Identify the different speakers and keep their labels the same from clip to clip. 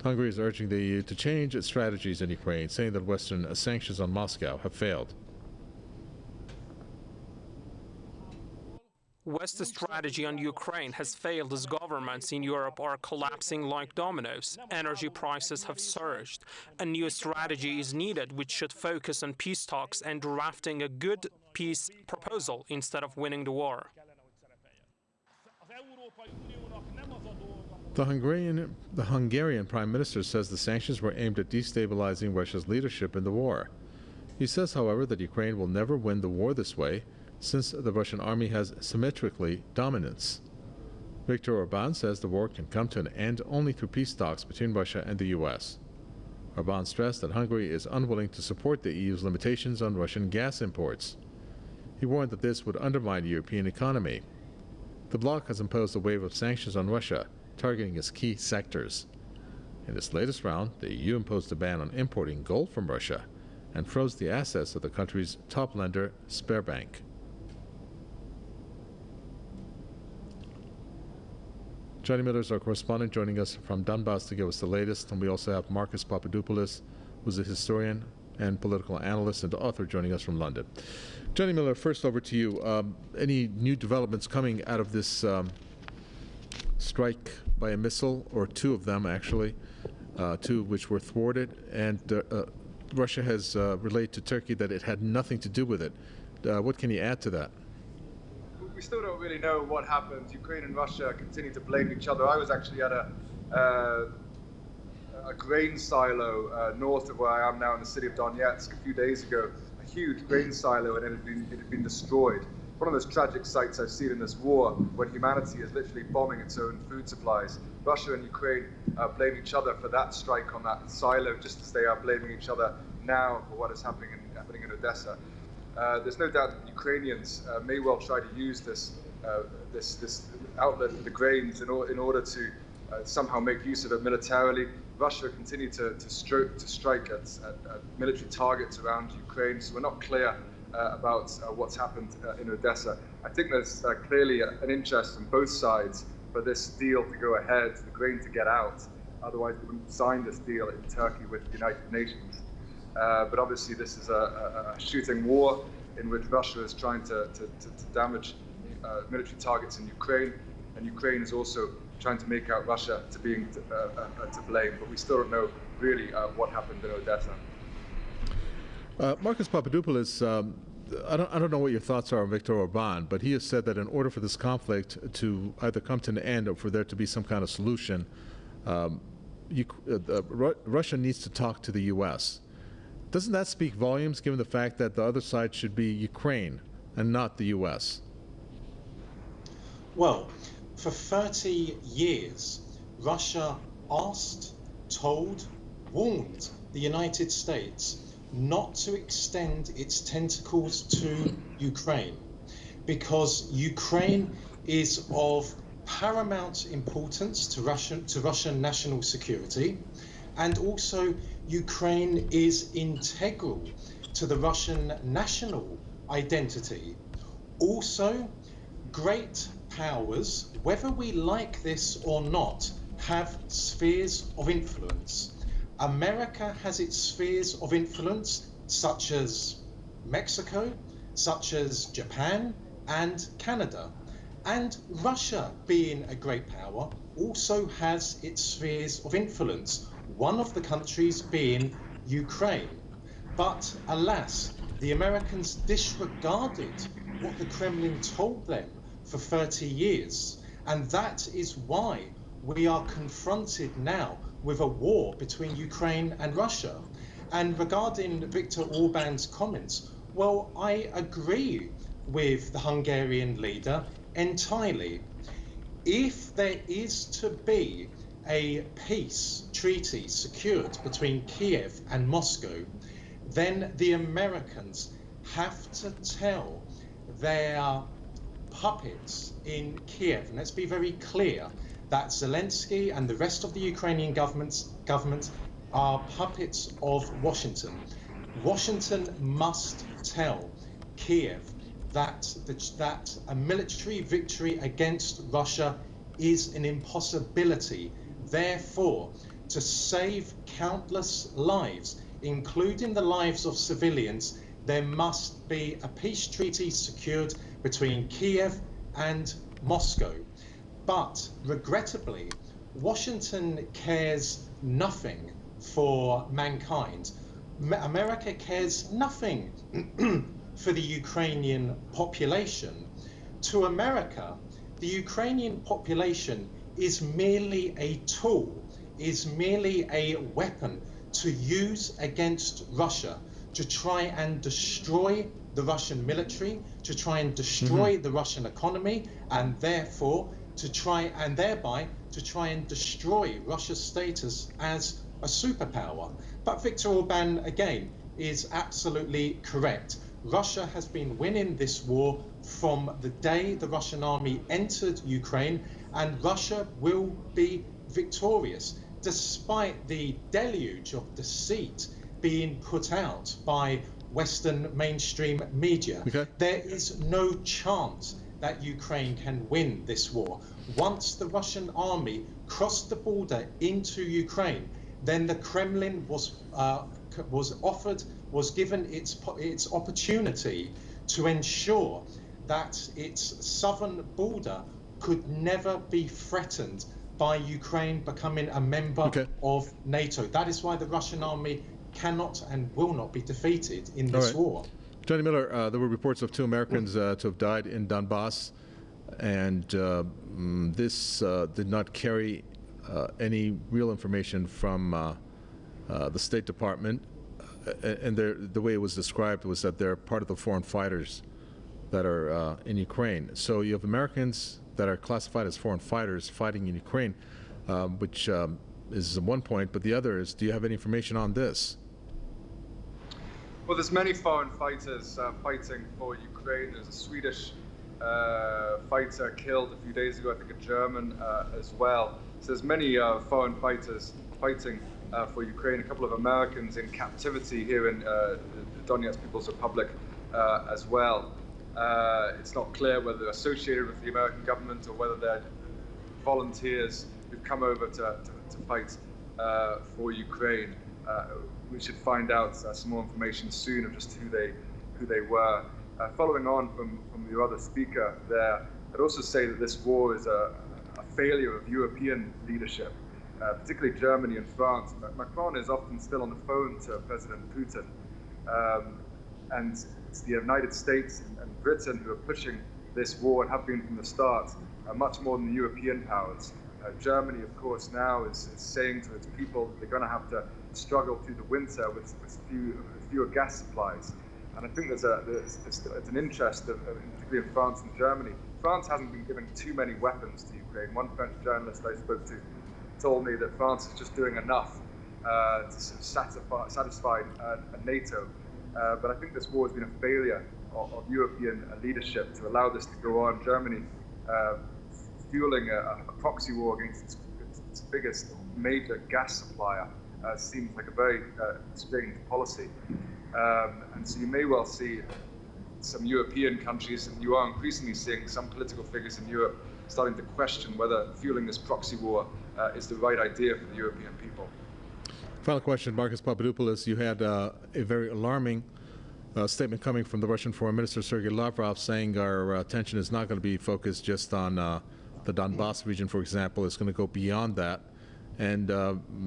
Speaker 1: Hungary is urging the EU to change its strategies in Ukraine, saying that Western sanctions on Moscow have failed.
Speaker 2: West's strategy on Ukraine has failed as governments in Europe are collapsing like dominoes. Energy prices have surged. A new strategy is needed, which should focus on peace talks and drafting a good peace proposal instead of winning the war.
Speaker 1: The Hungarian Prime Minister says the sanctions were aimed at destabilizing Russia's leadership in the war. He says, however, that Ukraine will never win the war this way, since the Russian army has symmetrically dominance. Viktor Orban says the war can come to an end only through peace talks between Russia and the US. Orban stressed that Hungary is unwilling to support the EU's limitations on Russian gas imports. He warned that this would undermine the European economy. The bloc has imposed a wave of sanctions on Russia, targeting its key sectors. In its latest round, the EU imposed a ban on importing gold from Russia and froze the assets of the country's top lender, Sberbank. Johnny Miller is our correspondent, joining us from Donbass to give us the latest, and we also have Marcus Papadopoulos, who's a historian and political analyst and author, joining us from London. Johnny Miller, first over to you. Any new developments coming out of this strike by a missile, or two of them actually, two which were thwarted, and Russia has relayed to Turkey that it had nothing to do with it. What can you add to that?
Speaker 3: We still don't really know what happened. Ukraine and Russia continue to blame each other. I was actually at a grain silo north of where I am now in the city of Donetsk a few days ago. A huge grain silo, and it had been destroyed. One of those tragic sights I've seen in this war, when humanity is literally bombing its own food supplies. Russia and Ukraine blame each other for that strike on that silo, just as they are blaming each other now for what is happening in Odessa. There's no doubt that Ukrainians may well try to use this outlet of the grains in order to somehow make use of it militarily. Russia continued to strike at military targets around Ukraine, so we're not clear about what's happened in Odessa. I think there's clearly an interest from both sides for this deal to go ahead, the grain to get out. Otherwise, we wouldn't sign this deal in Turkey with the United Nations. But obviously, this is a shooting war in which Russia is trying to damage military targets in Ukraine, and Ukraine is also trying to make out Russia to being to blame. But we still don't know really what happened in Odessa.
Speaker 1: Marcus Papadopoulos, I don't know what your thoughts are on Viktor Orban, but he has said that in order for this conflict to either come to an end or for there to be some kind of solution, Russia needs to talk to the U.S. Doesn't that speak volumes, given the fact that the other side should be Ukraine and not the U.S.?
Speaker 4: Well, for 30 years, Russia asked, told, warned the United States not to extend its tentacles to Ukraine, because Ukraine is of paramount importance to Russian national security, and also Ukraine is integral to the Russian national identity. Also, great powers, whether we like this or not, have spheres of influence. America has its spheres of influence, such as Mexico, such as Japan and Canada. And Russia, being a great power, also has its spheres of influence, one of the countries being Ukraine. But alas, the Americans disregarded what the Kremlin told them for 30 years. And that is why we are confronted now with a war between Ukraine and Russia. And regarding Viktor Orban's comments, well, I agree with the Hungarian leader entirely. If there is to be a peace treaty secured between Kiev and Moscow, then the Americans have to tell their puppets in Kiev, and let's be very clear, that Zelensky and the rest of the Ukrainian government are puppets of Washington. Washington must tell Kiev that a military victory against Russia is an impossibility. Therefore, to save countless lives, including the lives of civilians, there must be a peace treaty secured between Kiev and Moscow. But regrettably, Washington cares nothing for mankind. America cares nothing for the Ukrainian population. To America, the Ukrainian population is merely a tool, is merely a weapon to use against Russia, to try and destroy the Russian military, to try and destroy the Russian economy, and therefore thereby to try and destroy Russia's status as a superpower. But Viktor Orban, again, is absolutely correct. Russia has been winning this war from the day the Russian army entered Ukraine, and Russia will be victorious, despite the deluge of deceit being put out by Western mainstream media.
Speaker 1: Okay.
Speaker 4: There is no chance that Ukraine can win this war. Once the Russian army crossed the border into Ukraine, then the Kremlin was given its opportunity to ensure that its southern border could never be threatened by Ukraine becoming a member of NATO. That is why the Russian army cannot and will not be defeated in this war.
Speaker 1: Johnny Miller, there were reports of 2 Americans to have died in Donbass, and this did not carry any real information from the State Department. And the way it was described was that they're part of the foreign fighters that are in Ukraine. So you have Americans that are classified as foreign fighters fighting in Ukraine, which is one point, but the other is, do you have any information on this?
Speaker 3: Well, there's many foreign fighters fighting for Ukraine. There's a Swedish fighter killed a few days ago, I think a German as well. So there's many foreign fighters fighting for Ukraine. A couple of Americans in captivity here in the Donetsk People's Republic as well. It's not clear whether they're associated with the American government or whether they're volunteers who've come over to fight for Ukraine. We should find out some more information soon of just who they were. Following on from your other speaker there, I'd also say that this war is a failure of European leadership, particularly Germany and France. Macron is often still on the phone to President Putin, and it's the United States and Britain who are pushing this war and have been from the start, much more than the European powers. Germany, of course, now is saying to its people that they're going to have to struggle through the winter with fewer gas supplies. And I think there's an interest, particularly in France and Germany. France hasn't been giving too many weapons to Ukraine. One French journalist I spoke to told me that France is just doing enough to sort of satisfy NATO. But I think this war has been a failure of European leadership to allow this to go on. Germany fueling a proxy war against its biggest major gas supplier seems like a very strange policy. And so you may well see some European countries, and you are increasingly seeing some political figures in Europe starting to question whether fueling this proxy war is the right idea for the European people.
Speaker 1: Final question, Marcus Papadopoulos. You had a very alarming statement coming from the Russian Foreign Minister Sergei Lavrov saying our attention is not going to be focused just on the Donbass region, for example. It's going to go beyond that. And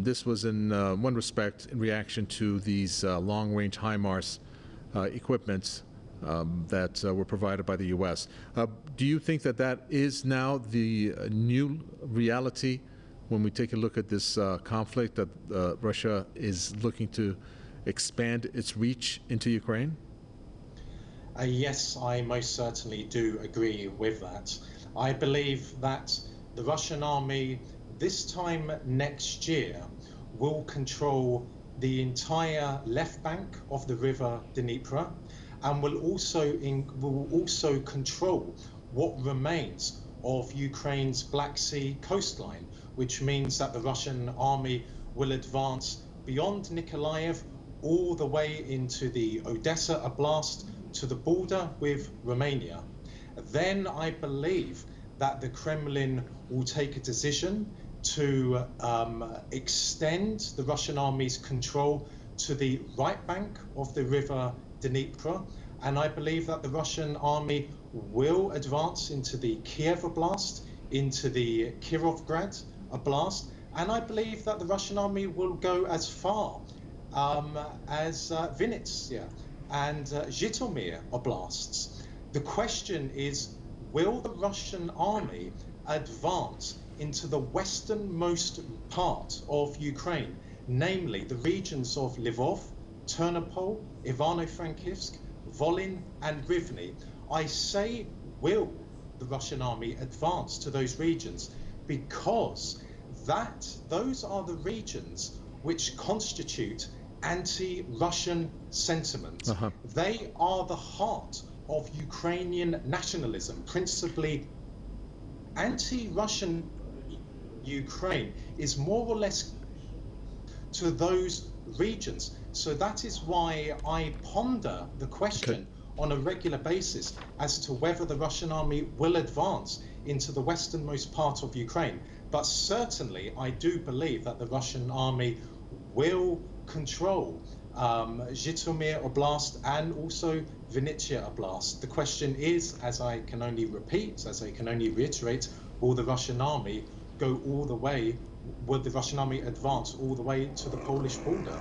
Speaker 1: this was in one respect in reaction to these long-range HIMARS equipments that were provided by the U.S. Do you think that that is now the new reality when we take a look at this conflict, that Russia is looking to expand its reach into Ukraine?
Speaker 4: Yes, I most certainly do agree with that. I believe that the Russian army this time next year will control the entire left bank of the river Dnipro, and will also control what remains of Ukraine's Black Sea coastline, which means that the Russian army will advance beyond Nikolaev all the way into the Odessa Oblast to the border with Romania. Then I believe that the Kremlin will take a decision to extend the Russian army's control to the right bank of the river Dnipro, and I believe that the Russian army will advance into the Kiev Oblast, into the Kirovgrad Oblast, and I believe that the Russian army will go as far as Vinnytsia and Zhytomyr Oblasts. The question is, will the Russian army advance into the westernmost part of Ukraine, namely the regions of Lvov, Ternopil, Ivano-Frankivsk, Volyn and Rivne? I say will the Russian army advance to those regions because those are the regions which constitute anti-Russian sentiment. They are the heart of Ukrainian nationalism, principally anti-Russian. Ukraine is more or less to those regions. So that is why I ponder the question on a regular basis as to whether the Russian army will advance into the westernmost part of Ukraine. But certainly I do believe that the Russian army will control Zhytomyr Oblast and also Vinnytsia Oblast. The question is, as I can only repeat, as I can only reiterate, will the Russian army go all the way, would the Russian army advance all the way to the Polish border?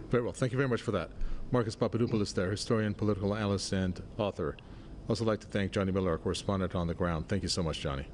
Speaker 1: Very well. Thank you very much for that. Marcus Papadopoulos there, historian, political analyst, and author. I'd also like to thank Johnny Miller, our correspondent on the ground. Thank you so much, Johnny.